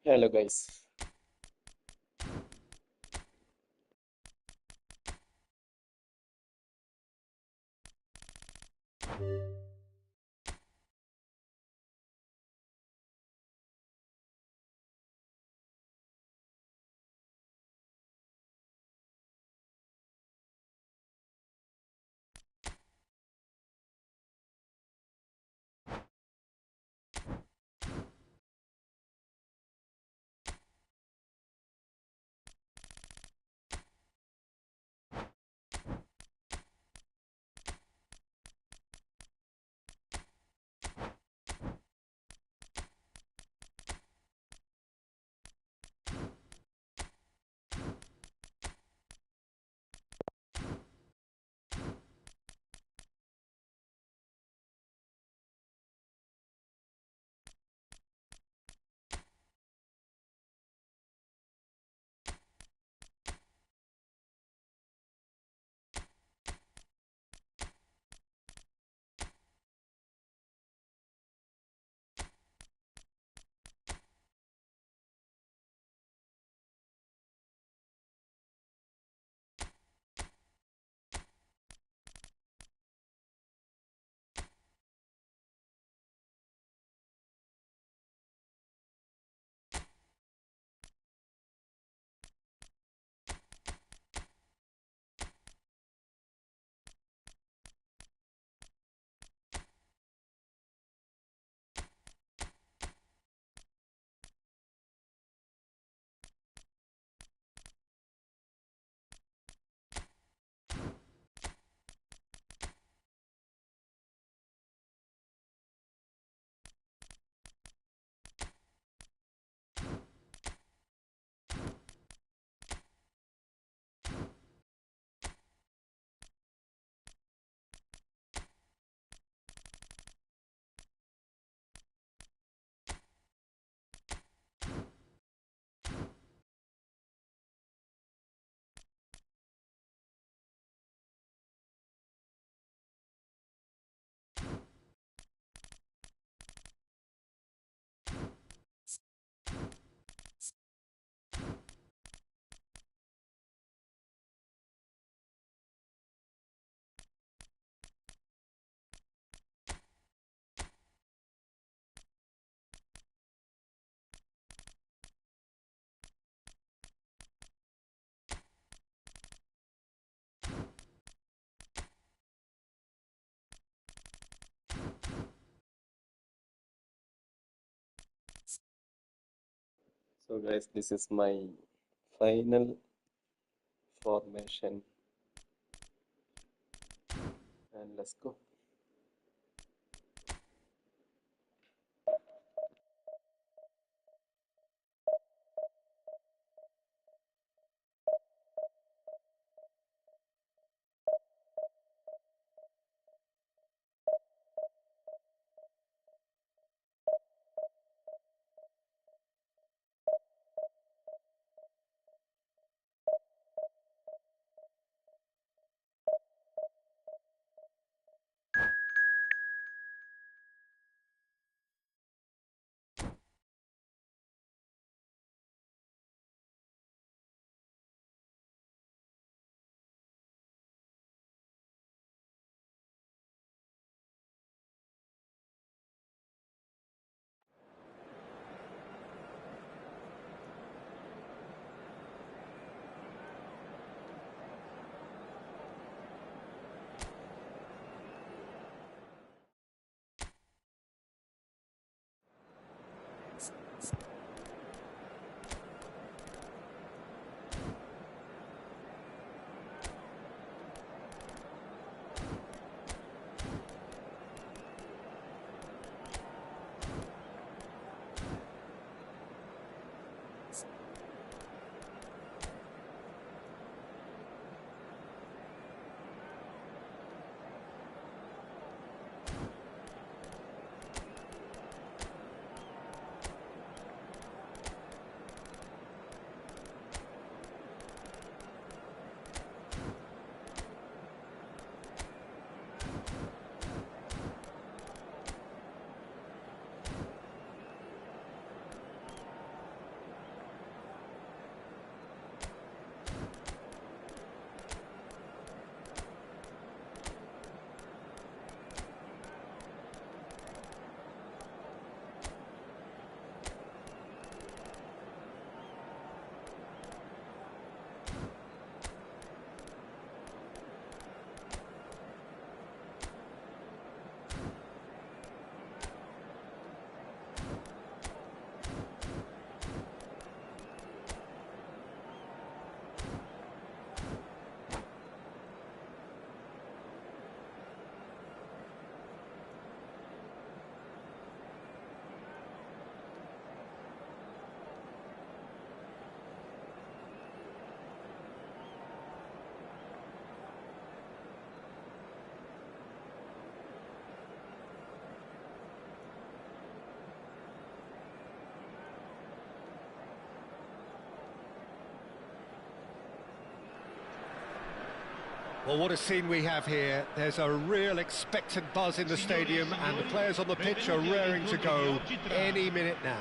Hello guys. So guys, this is my final formation and let's go. Well, what a scene we have here. There's a real expectant buzz in the stadium, and the players on the pitch are raring to go any minute now.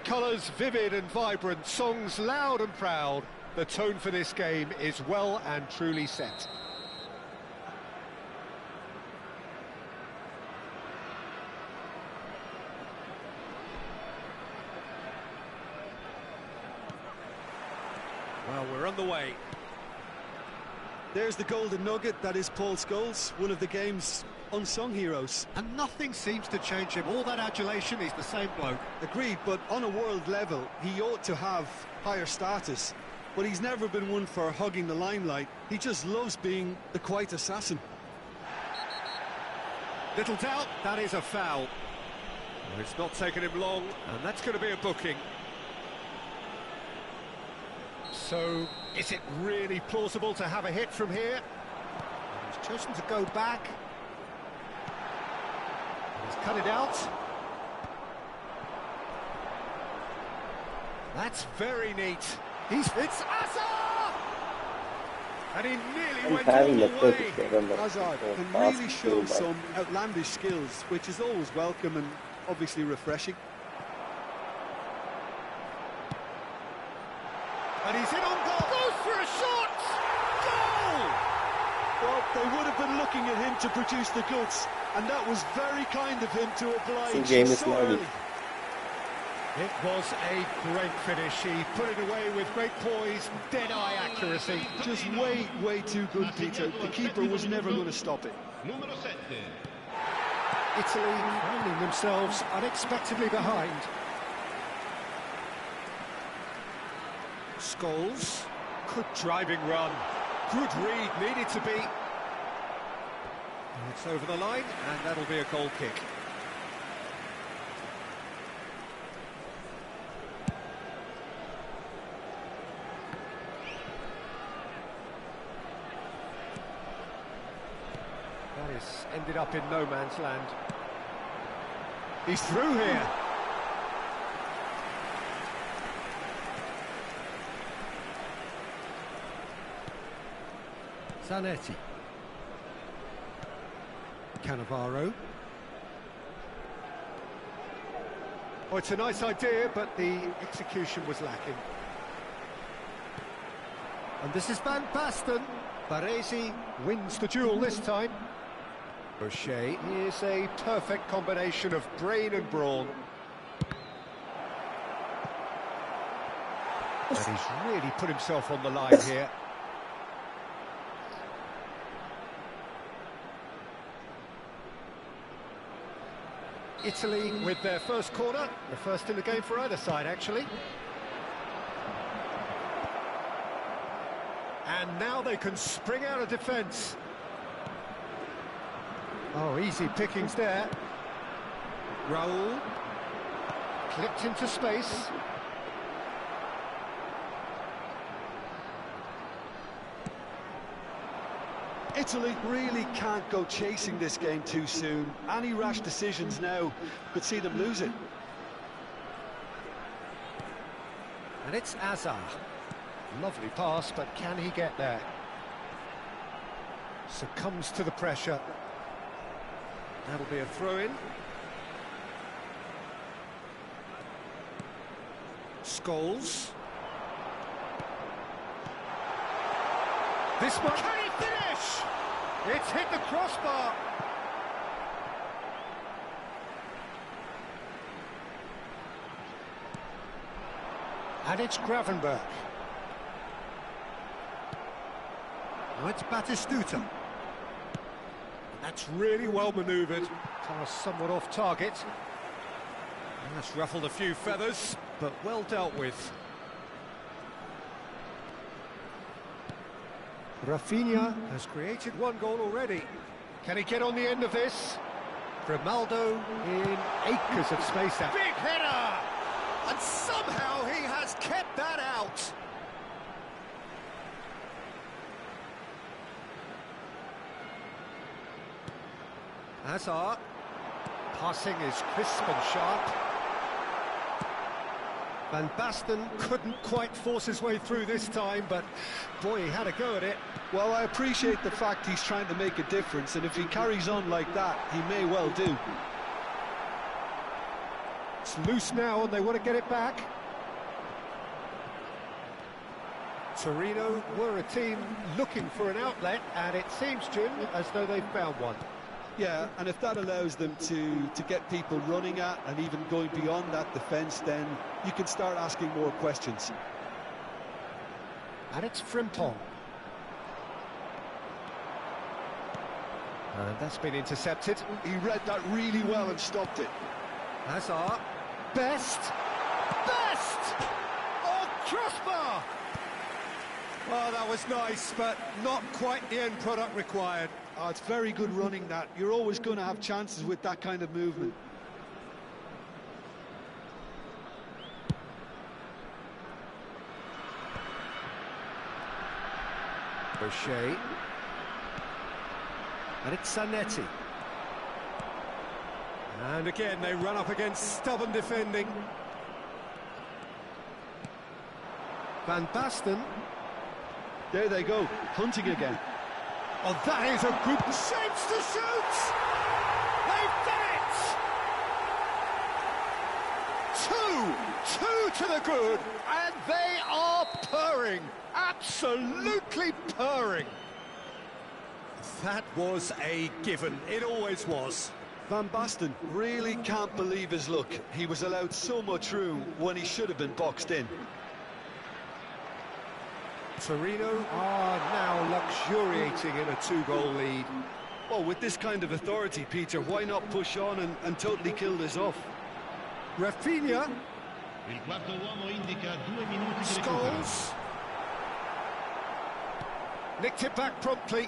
Colours vivid and vibrant, songs loud and proud. The tone for this game is well and truly set. Well, we're on the way. There's the golden nugget, that is Paul Scholes, one of the game's unsung heroes. And nothing seems to change him. All that adulation, he's the same bloke. Agreed, but on a world level, he ought to have higher status. But he's never been one for hugging the limelight. He just loves being the quiet assassin. Little doubt, that is a foul. Well, it's not taken him long, and that's going to be a booking. So, is it really plausible to have a hit from here? He's chosen to go back. He's cut it out. That's very neat. It's Hazard! And he nearly went all the way. Hazard can really show some outlandish skills, which is always welcome and obviously refreshing. And he's in on goal. Goes for a shot! Goal! Well, they would have been looking at him to produce the goods, and that was very kind of him to oblige so early. It was a great finish. He put it away with great poise, dead-eye accuracy. Just way too good, Peter. The keeper was never going to stop it. Italy finding themselves unexpectedly behind. Scholes, good driving run, good read, needed to be. And it's over the line, and that'll be a goal kick. That has ended up in no man's land. He's through here. Zanetti. Cannavaro. Oh, it's a nice idea, but the execution was lacking. And this is Van Basten. Baresi wins the duel this time. Rocher is a perfect combination of brain and brawn. And he's really put himself on the line here. Italy with their first corner, the first in the game for either side, actually. And now they can spring out of defence. Oh, easy pickings there. Raul. Clipped into space. Italy really can't go chasing this game too soon. Any rash decisions now could see them lose it. And it's Hazard. Lovely pass, but can he get there? Succumbs to the pressure. That'll be a throw-in. Scholes. This one, can he finish? It's hit the crossbar. And it's Gravenberch. Now it's Batistuta. That's really well manoeuvred. Pass somewhat off target. And that's ruffled a few feathers, but well dealt with. Rafinha has created one goal already. Can he get on the end of this? Grimaldo in acres of space out. Big header! And somehow he has kept that out. Hazard. Passing is crisp and sharp. Van Basten couldn't quite force his way through this time, but boy, he had a go at it. Well, I appreciate the fact he's trying to make a difference, and if he carries on like that, he may well do. It's loose now, and they want to get it back. Torino were a team looking for an outlet, and it seems, Jim, as though they've found one. Yeah, and if that allows them to get people running at and even going beyond that defence, then you can start asking more questions. And it's Frimpong. And that's been intercepted. He read that really well and stopped it. Hazard. Best! Best! Oh, crossbar! Well, that was nice, but not quite the end product required. Oh, it's very good running that. You're always going to have chances with that kind of movement. O'Shea. And it's Zanetti. And again, they run up against stubborn defending. Van Basten. There they go, hunting again. Oh, that is a good chance to shoot! They've done it! Two to the good, and they are purring, absolutely purring. That was a given, it always was. Van Basten really can't believe his luck. He was allowed so much room when he should have been boxed in. Torino are now luxuriating in a two-goal lead. Well, with this kind of authority, Peter, why not push on and totally kill this off? Rafinha. Scholes. Nicked it back promptly.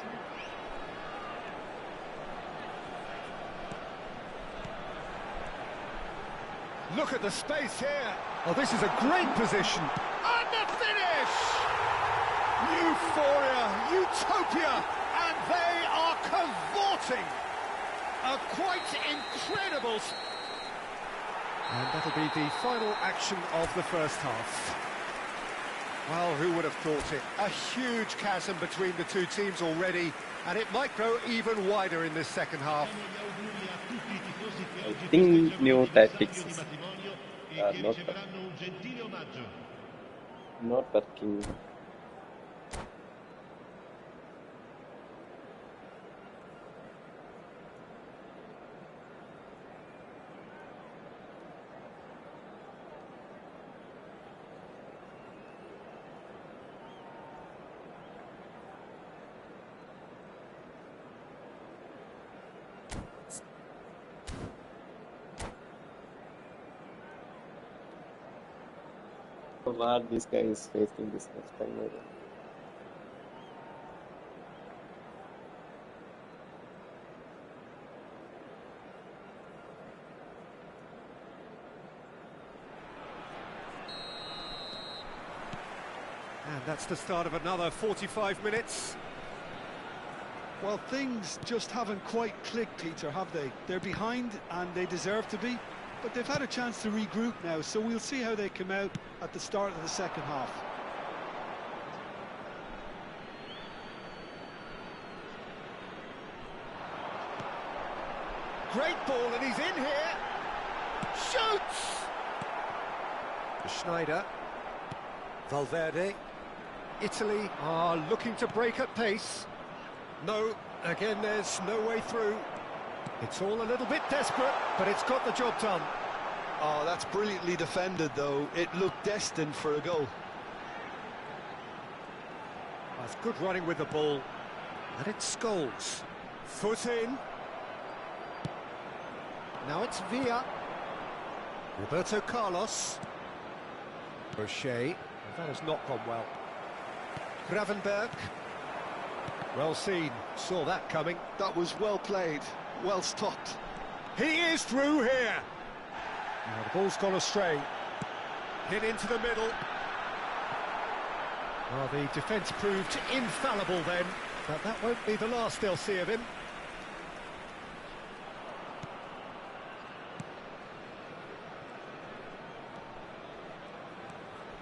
Look at the space here. Oh, this is a great position. And the finish! Euphoria, utopia, and they are cavorting. A quite incredible... And that'll be the final action of the first half. Well, who would have thought it? A huge chasm between the two teams already, and it might grow even wider in this second half. I think new tactics are not working. What this guy is facing this much time over. And that's the start of another 45 minutes. Well, things just haven't quite clicked, Peter, have they? They're behind, and they deserve to be. But they've had a chance to regroup now, so we'll see how they come out at the start of the second half. Great ball, and he's in here. Shoots! Schneider. Valverde. Italy are looking to break at pace. No, again, there's no way through. It's all a little bit desperate, but it's got the job done. Oh, that's brilliantly defended, though. It looked destined for a goal. That's good running with the ball. And it's Scholes. Foot in. Now it's Villa. Roberto Carlos. O'Shea. That has not gone well. Gravenberg. Well seen. Saw that coming. That was well played. Well stopped. He is through here. Now the ball's gone astray. Hit into the middle. Well, the defence proved infallible then, but that won't be the last they'll see of him.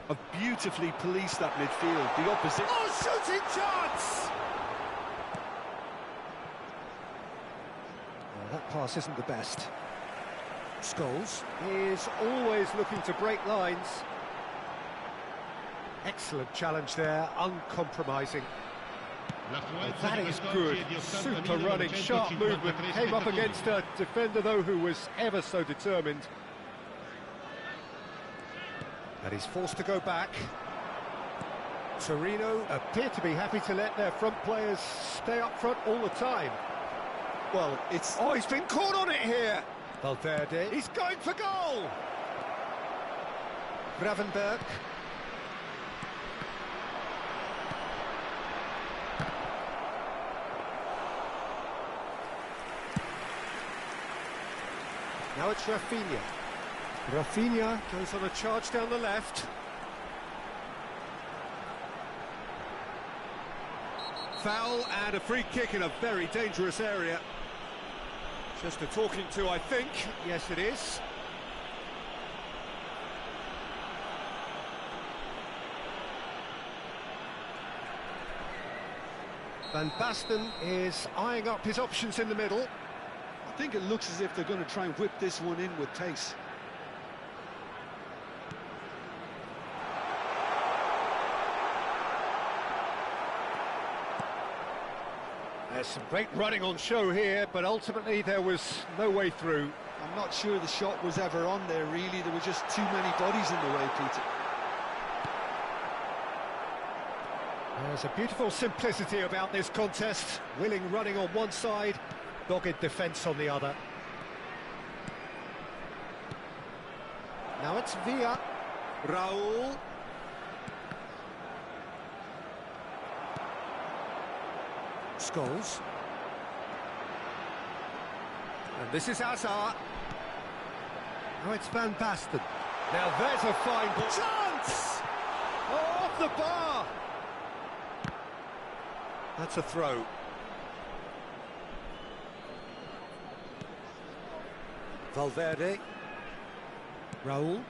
have beautifully policed that midfield. The opposite. Oh, shooting chance! Well, that pass isn't the best. Scholes is always looking to break lines. Excellent challenge there, uncompromising. Oh, that is good, super running, sharp movement, came up against a defender though who was ever so determined. And he's forced to go back. Torino appear to be happy to let their front players stay up front all the time. Well, it's... Oh, he's been caught on it here! Valverde, he's going for goal! Gravenberg. Now it's Rafinha. Rafinha goes on a charge down the left. Foul and a free kick in a very dangerous area. Just a talking to, I think. Yes, it is. Van Basten is eyeing up his options in the middle. I think it looks as if they're going to try and whip this one in with pace. There's some great running on show here, but ultimately there was no way through. I'm not sure the shot was ever on there, really. There were just too many bodies in the way, Peter. There's a beautiful simplicity about this contest. Willing running on one side, dogged defence on the other. Now it's Villa. Raul. Scholes. And this is Hazard. Now it's Van Basten. Now there's a fine ball. Chance! Oh, off the bar! That's a throw. Valverde. Raul.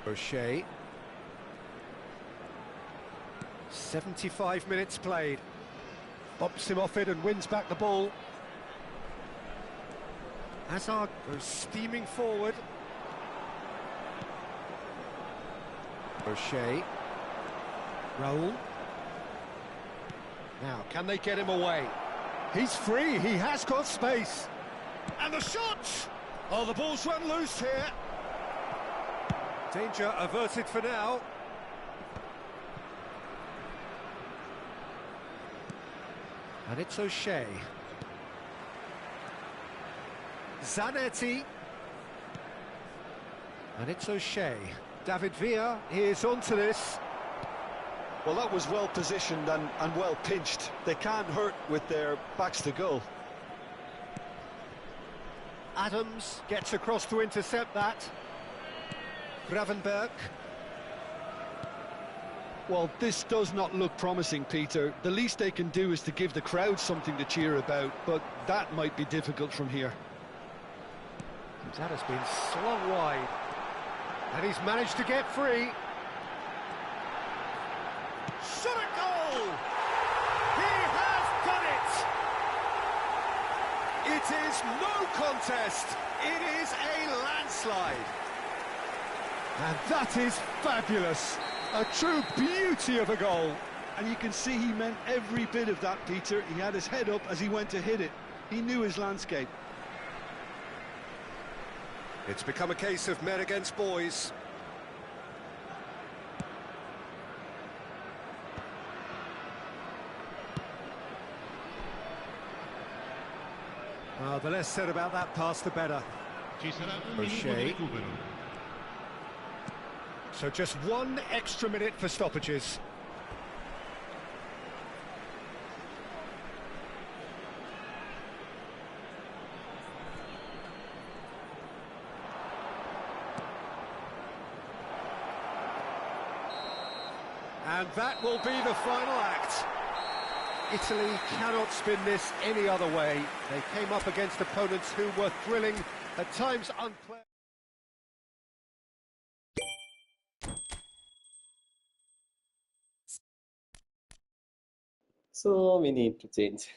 O'Shea. 75 minutes played. Bumps him off it and wins back the ball. Hazard goes steaming forward. O'Shea. Raul. Now, can they get him away? He's free, he has got space. And the shot! Oh, the ball's run loose here. Danger averted for now. And it's O'Shea. Zanetti. And it's O'Shea. David Villa is onto this. Well, that was well positioned and well pinched. They can't hurt with their backs to goal. Adams gets across to intercept that. Gravenberg. Well, this does not look promising, Peter. The least they can do is to give the crowd something to cheer about, but that might be difficult from here. That has been slung wide. And he's managed to get free. Shot a goal! He has done it! It is no contest. It is a landslide. And that is fabulous. A true beauty of a goal. And you can see he meant every bit of that, Peter. He had his head up as he went to hit it. He knew his landscape. It's become a case of men against boys. The less said about that pass, the better. O'Shea. So just 1 extra minute for stoppages. And that will be the final act. Italy cannot spin this any other way. They came up against opponents who were thrilling, at times unclear. So we need to change.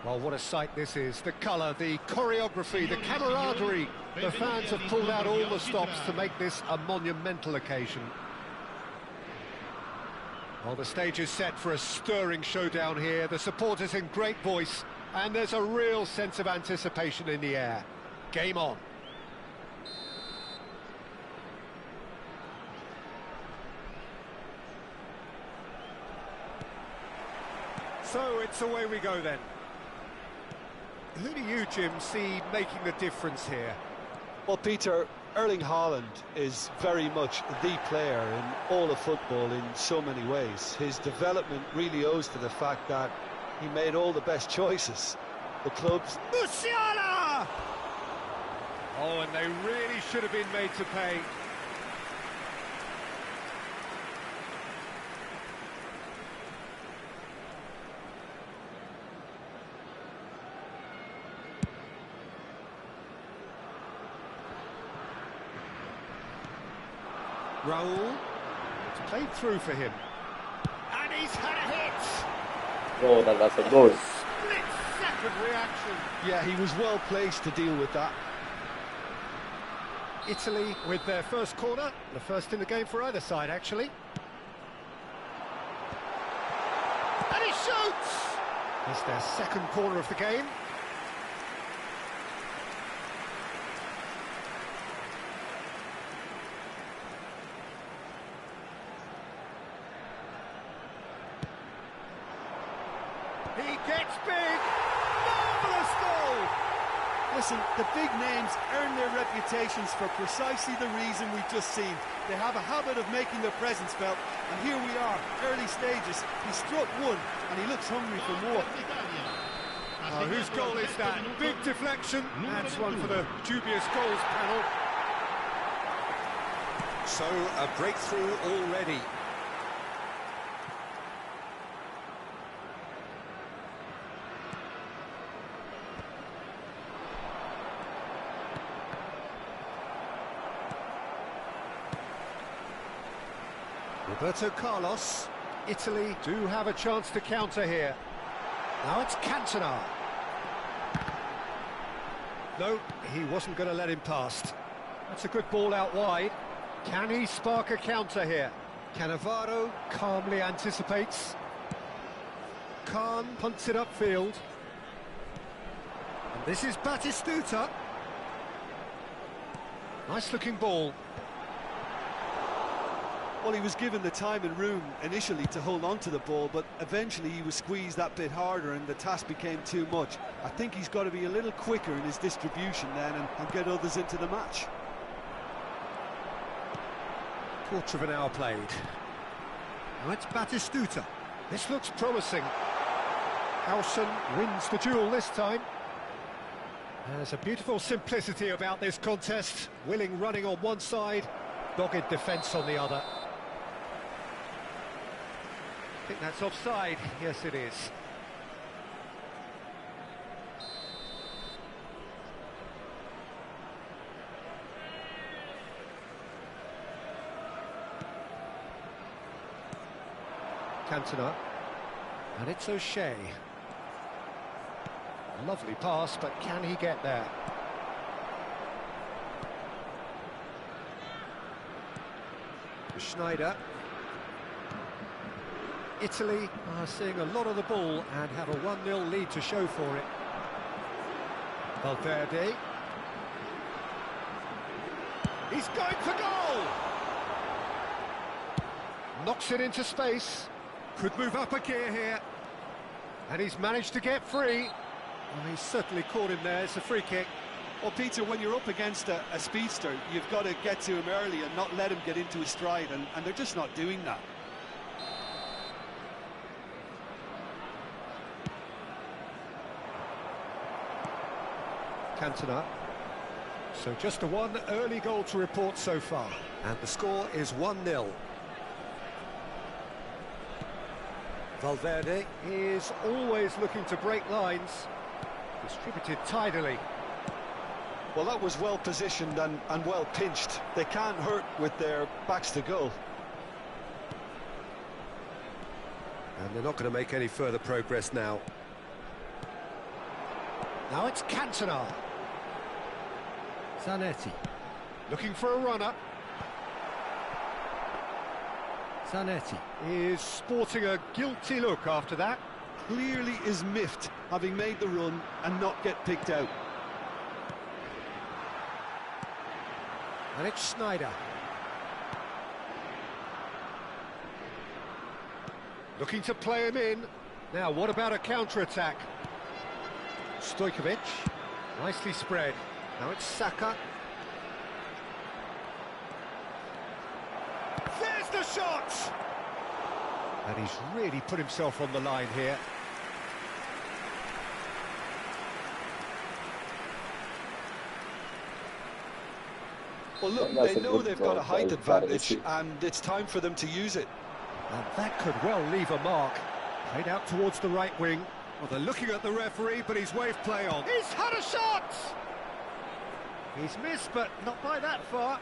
Well, what a sight this is. The colour, the choreography, the camaraderie. The fans have pulled out all the stops to make this a monumental occasion. Well, the stage is set for a stirring showdown here. The supporters in great voice, and there's a real sense of anticipation in the air. Game on. So it's away we go then. Who do you, Jim, see making the difference here? Well, Peter, Erling Haaland is very much the player in all of football in so many ways. His development really owes to the fact that he made all the best choices. The clubs... Musiala! Oh, and they really should have been made to pay. Raul, it's played through for him. And he's had a hit! Oh, that was a goal. Split-second reaction. Yeah, he was well placed to deal with that. Italy with their first corner, the first in the game for either side, actually. And he shoots! It's their second corner of the game. He gets big! Marvellous goal! Listen, the big names earn their reputations for precisely the reason we've just seen. They have a habit of making their presence felt, and here we are, early stages. He struck one, and he looks hungry for more. Oh, whose goal is that? Big deflection. That's one for the dubious goals panel. So, a breakthrough already. Roberto Carlos. Italy do have a chance to counter here. Now it's Cantona. No, he wasn't going to let him past. That's a good ball out wide. Can he spark a counter here? Cannavaro calmly anticipates. Khan punts it upfield. And this is Batistuta. Nice looking ball. Well, he was given the time and room initially to hold on to the ball, but eventually he was squeezed that bit harder and the task became too much. I think he's got to be a little quicker in his distribution then and get others into the match. Quarter of an hour played. Now it's Batistuta. This looks promising. Howson wins the duel this time. There's a beautiful simplicity about this contest. Willing running on one side, dogged defence on the other. I think that's offside. Yes, it is. Cantona. And it's O'Shea. Lovely pass, but can he get there? Schneider. Italy are seeing a lot of the ball and have a 1-0 lead to show for it. Valverde. He's going for goal! Knocks it into space. Could move up a gear here. And he's managed to get free. Well, he's certainly caught him there. It's a free kick. Well, Peter, when you're up against a speedster, you've got to get to him early and not let him get into his stride, and they're just not doing that. Cantona. So just one early goal to report so far. And the score is 1-0. Valverde is always looking to break lines. Distributed tidily. Well, that was well positioned and well pinched. They can't hurt with their backs to goal. And they're not going to make any further progress now. Now it's Cantona. Zanetti. Looking for a runner. Zanetti is sporting a guilty look after that. Clearly is miffed, having made the run and not get picked out. And it's Schneider. Looking to play him in. Now, what about a counter-attack? Stojkovic. Nicely spread. Now it's Saka. There's the shot! And he's really put himself on the line here. Well, look, they know they've got a height advantage, and it's time for them to use it. And that could well leave a mark. Played out towards the right wing. Well, they're looking at the referee, but he's waved play on. He's had a shot! He's missed, but not by that far.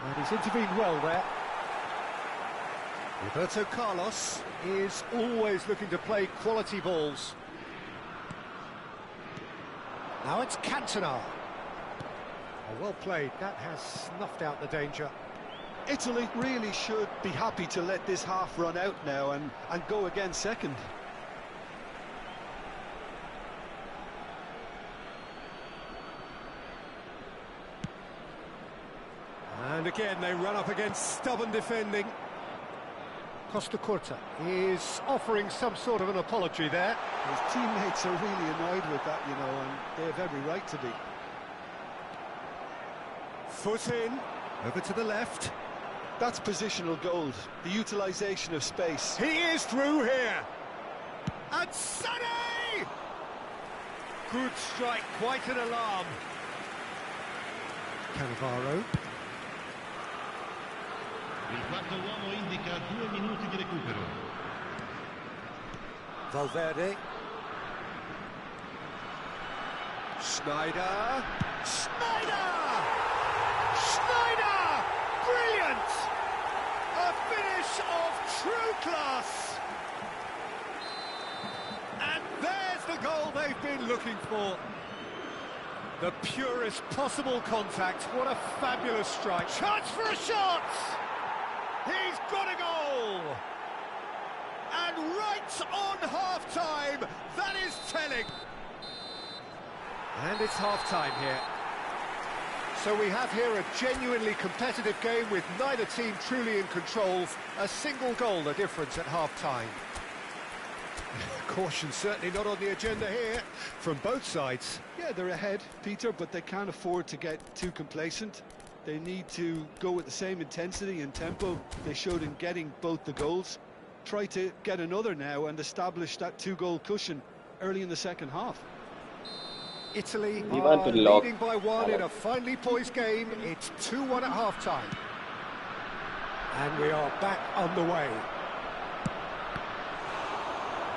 And he's intervened well there. Roberto Carlos is always looking to play quality balls. Now it's Cantona. Oh, well played. That has snuffed out the danger. Italy really should be happy to let this half run out now and go again second. And again, they run up against stubborn defending. Costa Curta is offering some sort of an apology there. His teammates are really annoyed with that, you know, and they have every right to be. Foot in, over to the left. That's positional gold, the utilisation of space. He is through here. And Sonny! Good strike, quite an alarm. Cannavaro. Il quarto uomo indica 2 minuti di recupero. Valverde. Schneider! Schneider! Schneider! Brilliant! A finish of true class! And there's the goal they've been looking for. The purest possible contact. What a fabulous strike. Chance for a shot! He's got a goal! And right on half-time, that is telling. And it's half-time here. So we have here a genuinely competitive game with neither team truly in control. A single goal the difference at half-time. Caution certainly not on the agenda here from both sides. Yeah, they're ahead, Peter, but they can't afford to get too complacent. They need to go with the same intensity and tempo they showed in getting both the goals. Try to get another now and establish that two-goal cushion early in the second half. Italy We want are to lock. leading by one in a finely poised game. It's 2-1 at half-time. And we are back underway.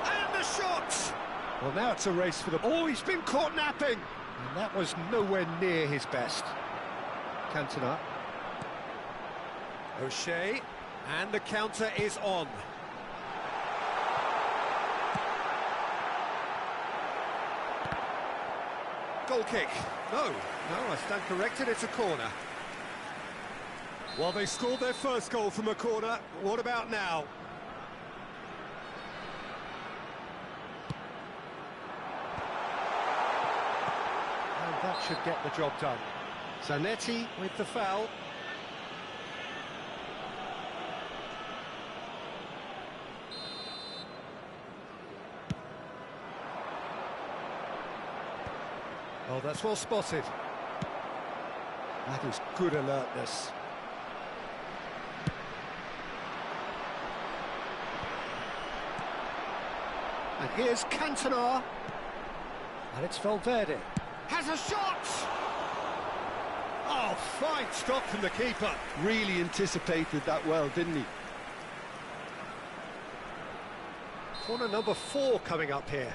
And the shot! Well, now it's a race for the... Oh, he's been caught napping! And that was nowhere near his best. Cantona. O'Shea. And the counter is on. Goal kick. No, I stand corrected, it's a corner. Well, they scored their first goal from a corner. What about now? And that should get the job done. Zanetti with the foul. Oh, that's well spotted. That is good alertness. And here's Cantona. And it's Valverde. Has a shot! Oh, fine stop from the keeper. Really anticipated that well, didn't he? Corner number 4 coming up here.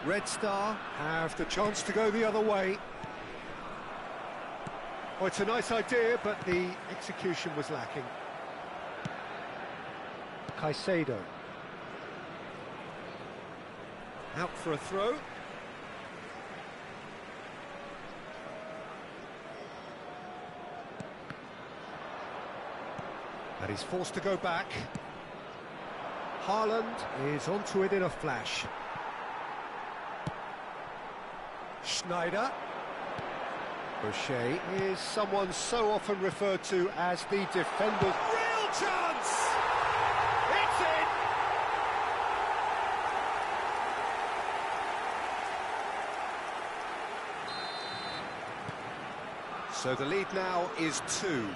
Red Star have the chance to go the other way. Oh, it's a nice idea, but the execution was lacking. Caicedo. Out for a throw. And he's forced to go back. Haaland is onto it in a flash. Schneider. O'Shea is someone so often referred to as the defender. Real chance! It's in! So the lead now is 2.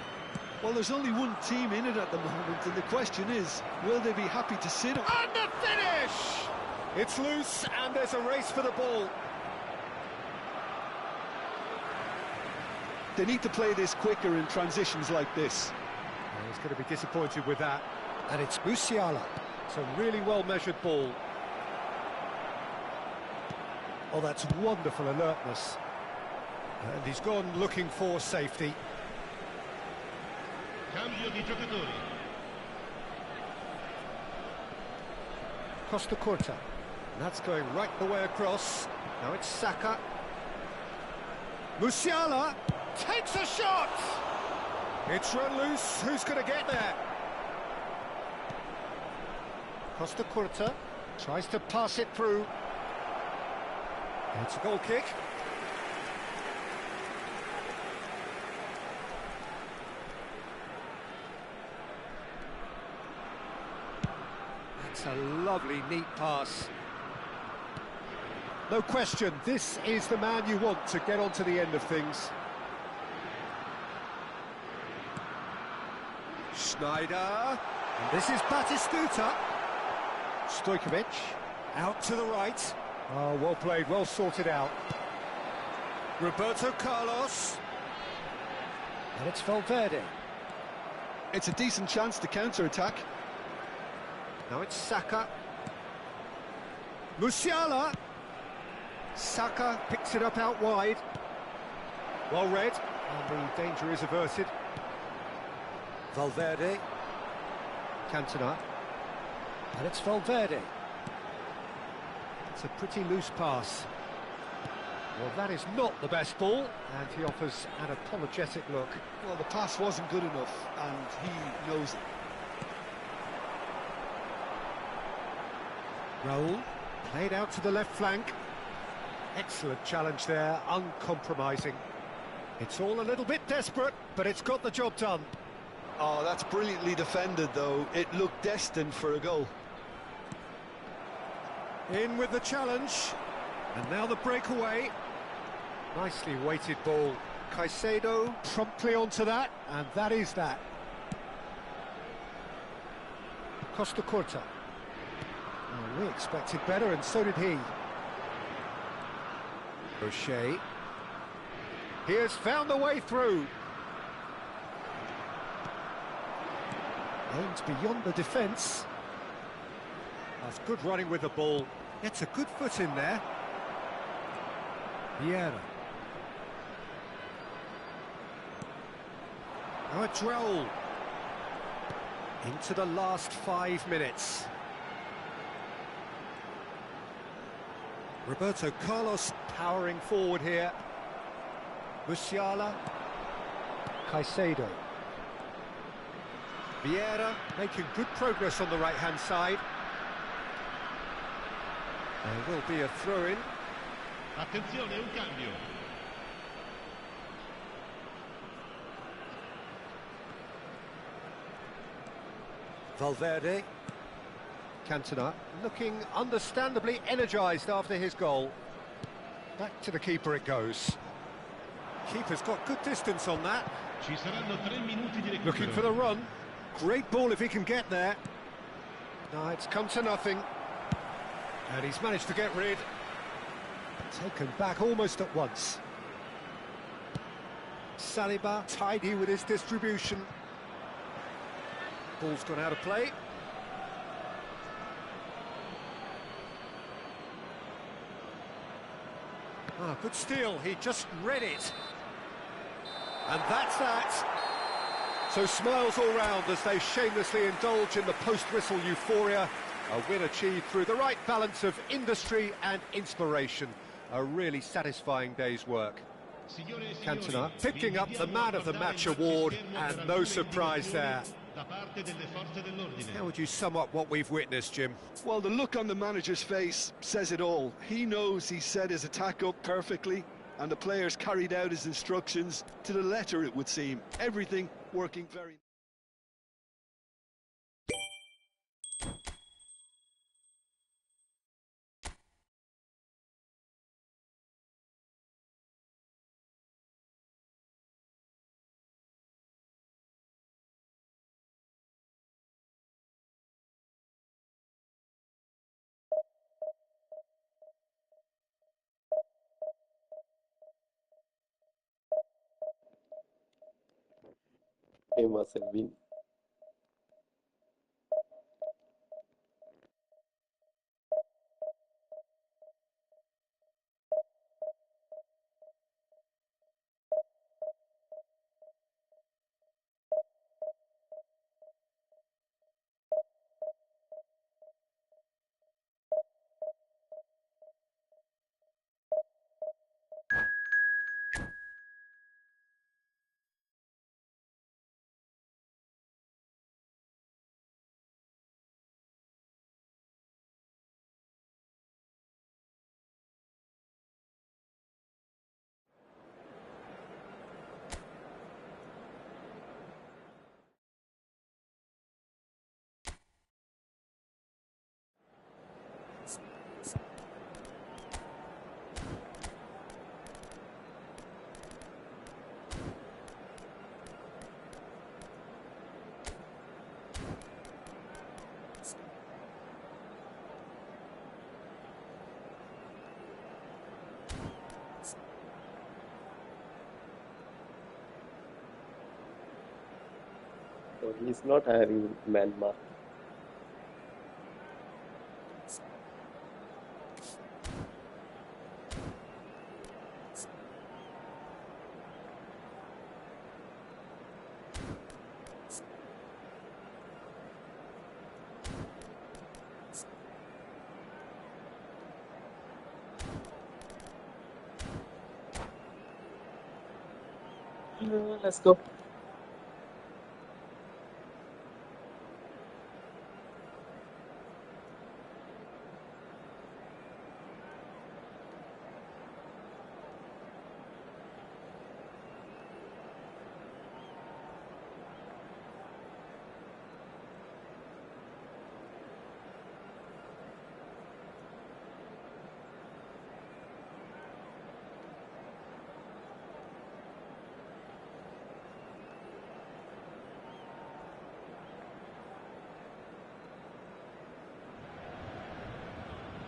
Well, there's only one team in it at the moment, and the question is, will they be happy to sit on? And the finish! It's loose, and there's a race for the ball. They need to play this quicker in transitions like this. Oh, he's going to be disappointed with that. And it's Musiala. It's a really well-measured ball. Oh, that's wonderful alertness. And he's gone looking for safety. Cambio di giocatori. Costa Curta. And that's going right the way across. Now it's Saka. Musiala takes a shot! It's run loose. Who's going to get there? Costa Curta tries to pass it through. It's a goal kick. That's a lovely, neat pass. No question, this is the man you want to get onto the end of things. Schneider. And this is Batistuta. Stojkovic. Out to the right. Oh, well played, well sorted out. Roberto Carlos. And it's Valverde. It's a decent chance to counter-attack. Now it's Saka. Musiala. Saka picks it up out wide. Well read, and the danger is averted. Valverde. Cantona. And it's Valverde. It's a pretty loose pass. Well, that is not the best ball, and he offers an apologetic look. Well, the pass wasn't good enough, and he knows it. Raul, played out to the left flank. Excellent challenge there, uncompromising. It's all a little bit desperate, but it's got the job done. Oh, that's brilliantly defended, though. It looked destined for a goal. In with the challenge, and now the breakaway. Nicely weighted ball. Caicedo promptly onto that, and that is that. Costa Curta. Oh, we expected better, and so did he. O'Shea. He has found the way through. Aims beyond the defence. That's good running with the ball. Gets a good foot in there. Vieira. Now it's Raul. Into the last 5 minutes. Roberto Carlos powering forward here. Musiala. Caicedo. Vieira making good progress on the right-hand side. There will be a throw-in. Attenzione, un cambio. Valverde. Cantona looking understandably energised after his goal. Back to the keeper it goes. Keeper's got good distance on that. Ci saranno 3 minuti di recupero. Looking for the run. Great ball if he can get there. No, it's come to nothing. And he's managed to get rid. Taken back almost at once. Saliba tidy with his distribution. Ball's gone out of play. Ah, good steal, he just read it. And that's that. So smiles all round as they shamelessly indulge in the post-whistle euphoria. A win achieved through the right balance of industry and inspiration. A really satisfying day's work. Cantona picking up the Man of the Match award, and no surprise there. How would you sum up what we've witnessed, Jim? Well, the look on the manager's face says it all. He knows he set his attack up perfectly, and the players carried out his instructions to the letter, it would seem. Everything working very Selvin. So he's not having man mark. Let's go.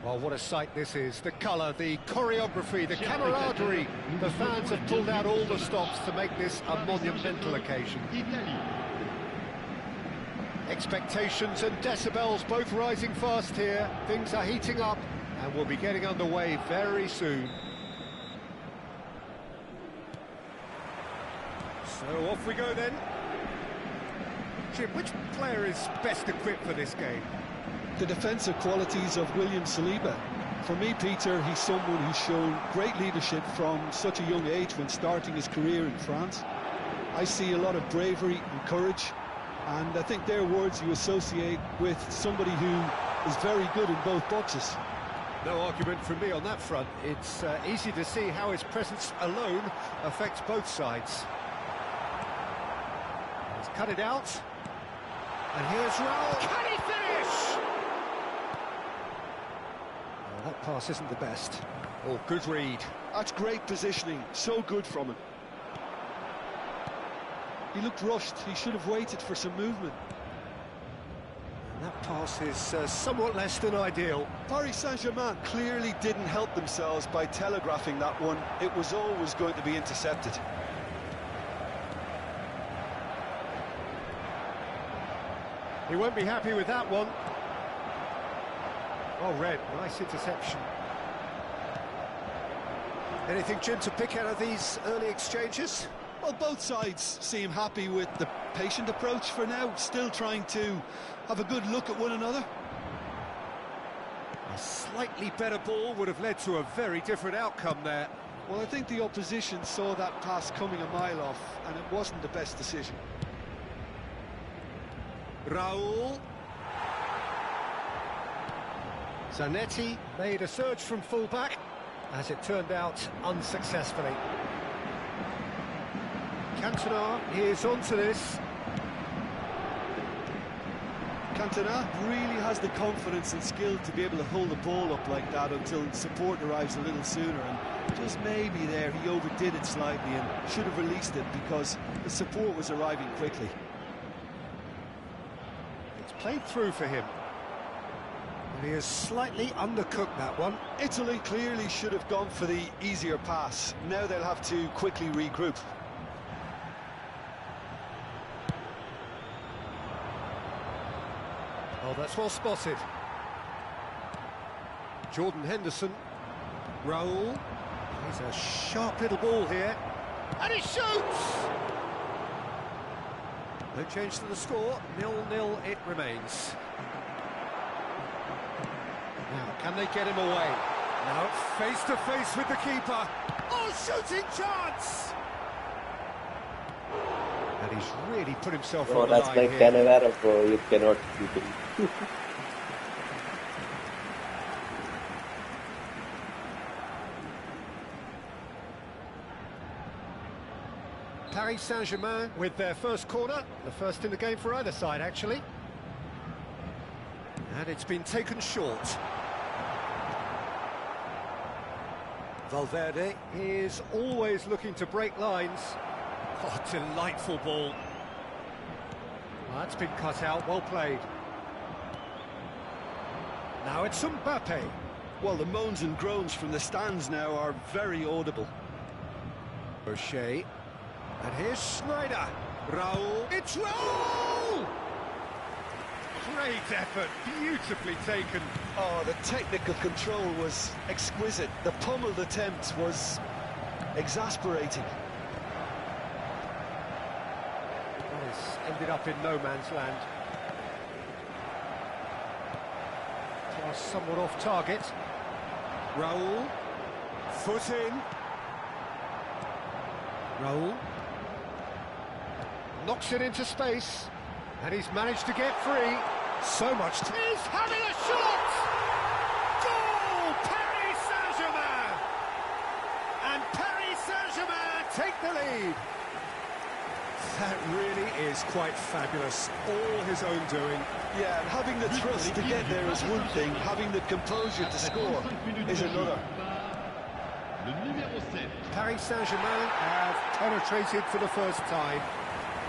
Well, what a sight this is. The colour, the choreography, the camaraderie. The fans have pulled out all the stops to make this a monumental occasion. Expectations and decibels both rising fast here. Things are heating up and we'll be getting underway very soon. So off we go then. Jim, which player is best equipped for this game? The defensive qualities of William Saliba. For me, Peter, he's someone who's shown great leadership from such a young age when starting his career in France. I see a lot of bravery and courage, and I think they're words you associate with somebody who is very good in both boxes. No argument from me on that front. It's easy to see how his presence alone affects both sides. He's cut it out. And here's Raul. Can he finish? Oh, that pass isn't the best. Oh, good read. That's great positioning. So good from him. He looked rushed. He should have waited for some movement. And that pass is somewhat less than ideal. Paris Saint-Germain clearly didn't help themselves by telegraphing that one. It was always going to be intercepted. He won't be happy with that one. Well read, nice interception. Anything, Jim, to pick out of these early exchanges? Well, both sides seem happy with the patient approach for now, still trying to have a good look at one another. A slightly better ball would have led to a very different outcome there. Well, I think the opposition saw that pass coming a mile off, and it wasn't the best decision. Raul. Zanetti made a surge from full-back, as it turned out unsuccessfully. Cantona is onto this. Cantona really has the confidence and skill to be able to hold the ball up like that until support arrives a little sooner, and just maybe there he overdid it slightly and should have released it because the support was arriving quickly. It's played through for him. And he has slightly undercooked that one. Italy clearly should have gone for the easier pass. Now they'll have to quickly regroup. Oh, that's well spotted. Jordan Henderson. Raul. He's a sharp little ball here. And he shoots! No change to the score. 0-0 it remains. Now, can they get him away? Now, face to face with the keeper. Oh, shooting chance! And he's really put himself on the that's line like here. Canavera, bro. You cannot beat him. Paris Saint-Germain with their first corner, the first in the game for either side, actually. And it's been taken short. Valverde is always looking to break lines. Oh, delightful ball. Well, that's been cut out, well played. Now it's Mbappe. Well, the moans and groans from the stands now are very audible. O'Shea. And here's Schneider. Raul. It's Raul! Great effort, beautifully taken. Oh, the technical control was exquisite. The pummeled attempt was exasperating. Well, it's ended up in no man's land. Pass somewhat off target. Raul. Foot in. Raul. Knocks it into space. And he's managed to get free. So much. He's having a shot! Goal! Paris Saint-Germain! And Paris Saint-Germain take the lead. That really is quite fabulous. All his own doing. Yeah, and having the trust to get there is one thing, having the composure to score is another. Paris Saint-Germain have penetrated for the first time.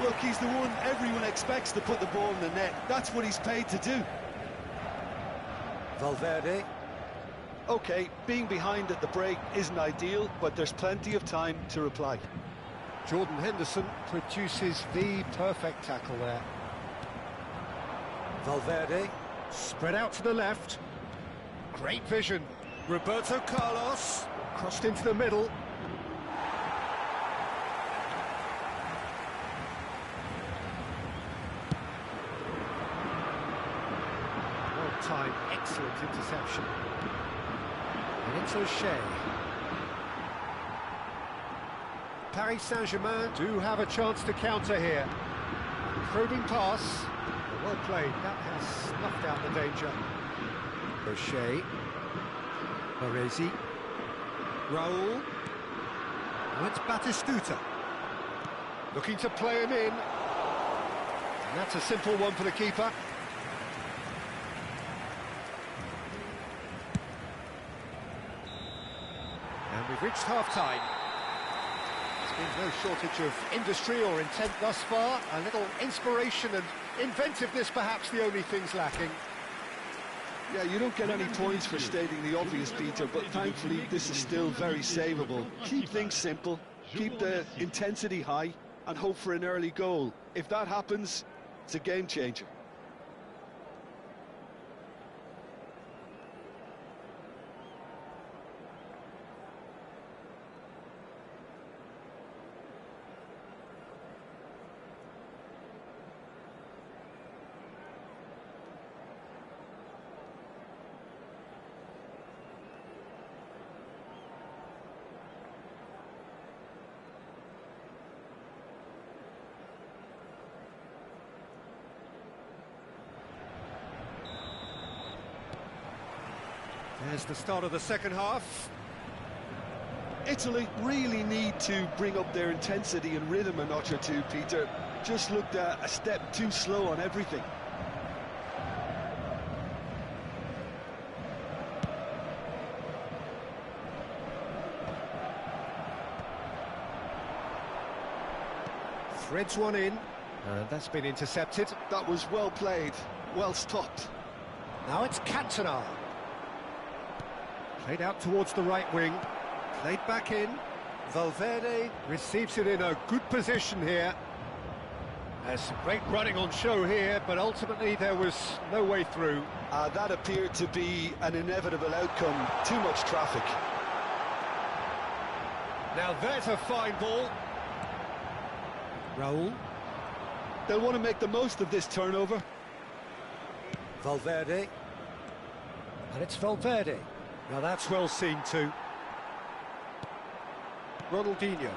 Look, he's the one everyone expects to put the ball in the net. That's what he's paid to do. Valverde. OK, being behind at the break isn't ideal, but there's plenty of time to reply. Jordan Henderson produces the perfect tackle there. Valverde. Spread out to the left. Great vision. Roberto Carlos. Crossed into the middle. Time, excellent interception. And it's O'Shea. Paris Saint-Germain do have a chance to counter here. Probing pass. Well played, that has snuffed out the danger. O'Shea. Baresi. Raul. Now it's Batistuta. Looking to play him in. And that's a simple one for the keeper. And we've reached half-time. There's been no shortage of industry or intent thus far. A little inspiration and inventiveness, perhaps the only things lacking. Yeah, you don't get any points for stating the obvious, Peter, but thankfully this is still very savable. Keep things simple, keep the intensity high, and hope for an early goal. If that happens, it's a game changer. There's the start of the second half. Italy really need to bring up their intensity and rhythm a notch or two, Peter. Just looked a step too slow on everything. Threads one in, and that's been intercepted. That was well played, well stopped. Now it's Cantona. Played out towards the right wing, played back in. Valverde receives it in a good position here. There's some great running on show here, but ultimately there was no way through. That appeared to be an inevitable outcome. Too much traffic. Now there's a fine ball. Raul. They'll want to make the most of this turnover. Valverde. And it's Valverde. Now that's well seen too. Ronaldinho.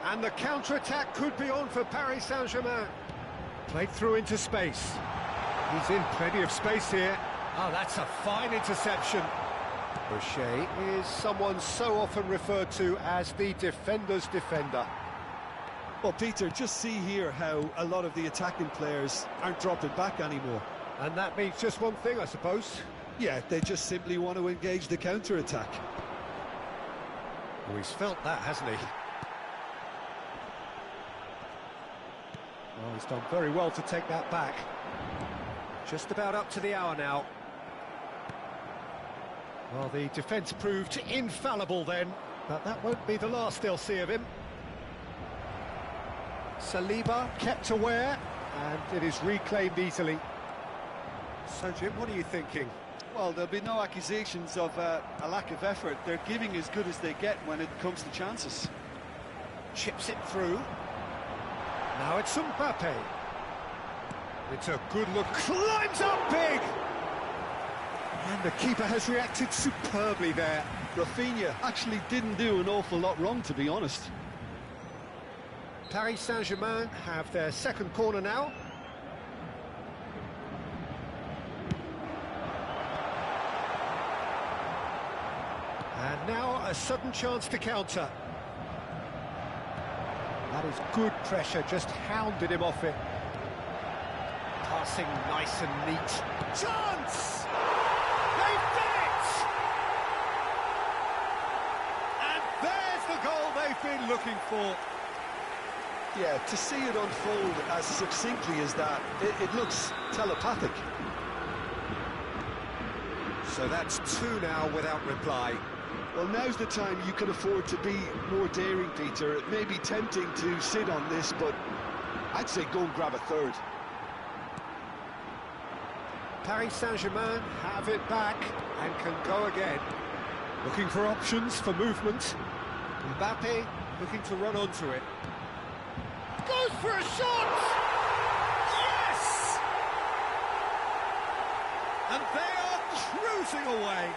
And the counter-attack could be on for Paris Saint-Germain. Played through into space. He's in plenty of space here. Oh, that's a fine interception. O'Shea is someone so often referred to as the defender's defender. Well, Peter, just see here how a lot of the attacking players aren't dropping back anymore. And that means just one thing, I suppose. Yeah, they just simply want to engage the counter-attack. Oh, he's felt that, hasn't he? Oh, he's done very well to take that back. Just about up to the hour now. Well, the defence proved infallible then, but that won't be the last they'll see of him. Saliba kept aware, and it is reclaimed easily. So, Jim, what are you thinking? Well, there'll be no accusations of a lack of effort. They're giving as good as they get when it comes to chances. Chips it through. Now it's Mbappe. It's a good look. Climbs up big! And the keeper has reacted superbly there. Rafinha actually didn't do an awful lot wrong, to be honest. Paris Saint-Germain have their second corner now. And now a sudden chance to counter. That is good pressure, just hounded him off it. Passing nice and neat. Chance! They've done it! And there's the goal they've been looking for. Yeah, to see it unfold as succinctly as that, it looks telepathic. So that's two now without reply. Well, now's the time you can afford to be more daring, Peter. It may be tempting to sit on this, but I'd say go and grab a third. Paris Saint-Germain have it back and can go again. Looking for options for movement. Mbappe looking to run onto it. Goes for a shot! Yes! And they are cruising away.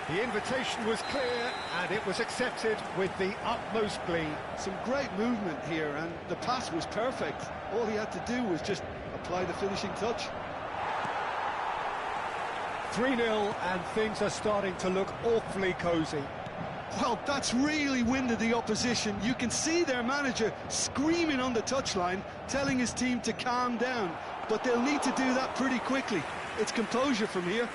The invitation was clear and it was accepted with the utmost glee. Some great movement here, and the pass was perfect. All he had to do was just apply the finishing touch. 3-0 and things are starting to look awfully cosy. Well, that's really winded the opposition. You can see their manager screaming on the touchline, telling his team to calm down. But they'll need to do that pretty quickly. It's composure from here.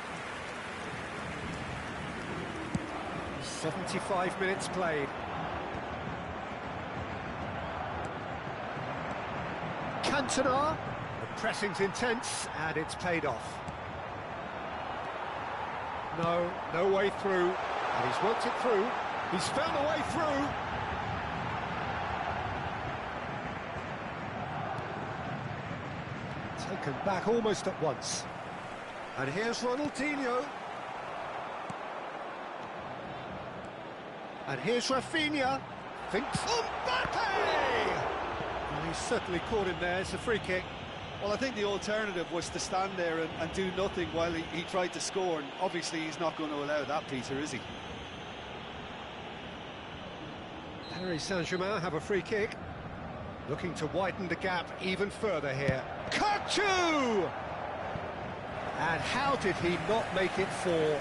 75 minutes played. Cantona, the pressing's intense and it's paid off. No way through, and he's worked it through. He's found a way through. Taken back almost at once. And here's Ronaldinho. And here's Rafinha. Thinks Mbappe! Well, he's certainly caught him there. It's a free kick. Well, I think the alternative was to stand there and do nothing while he tried to score, and obviously he's not going to allow that, Peter, is he? Paris Saint-Germain have a free kick. Looking to widen the gap even further here. Kachu! And how did he not make it 4?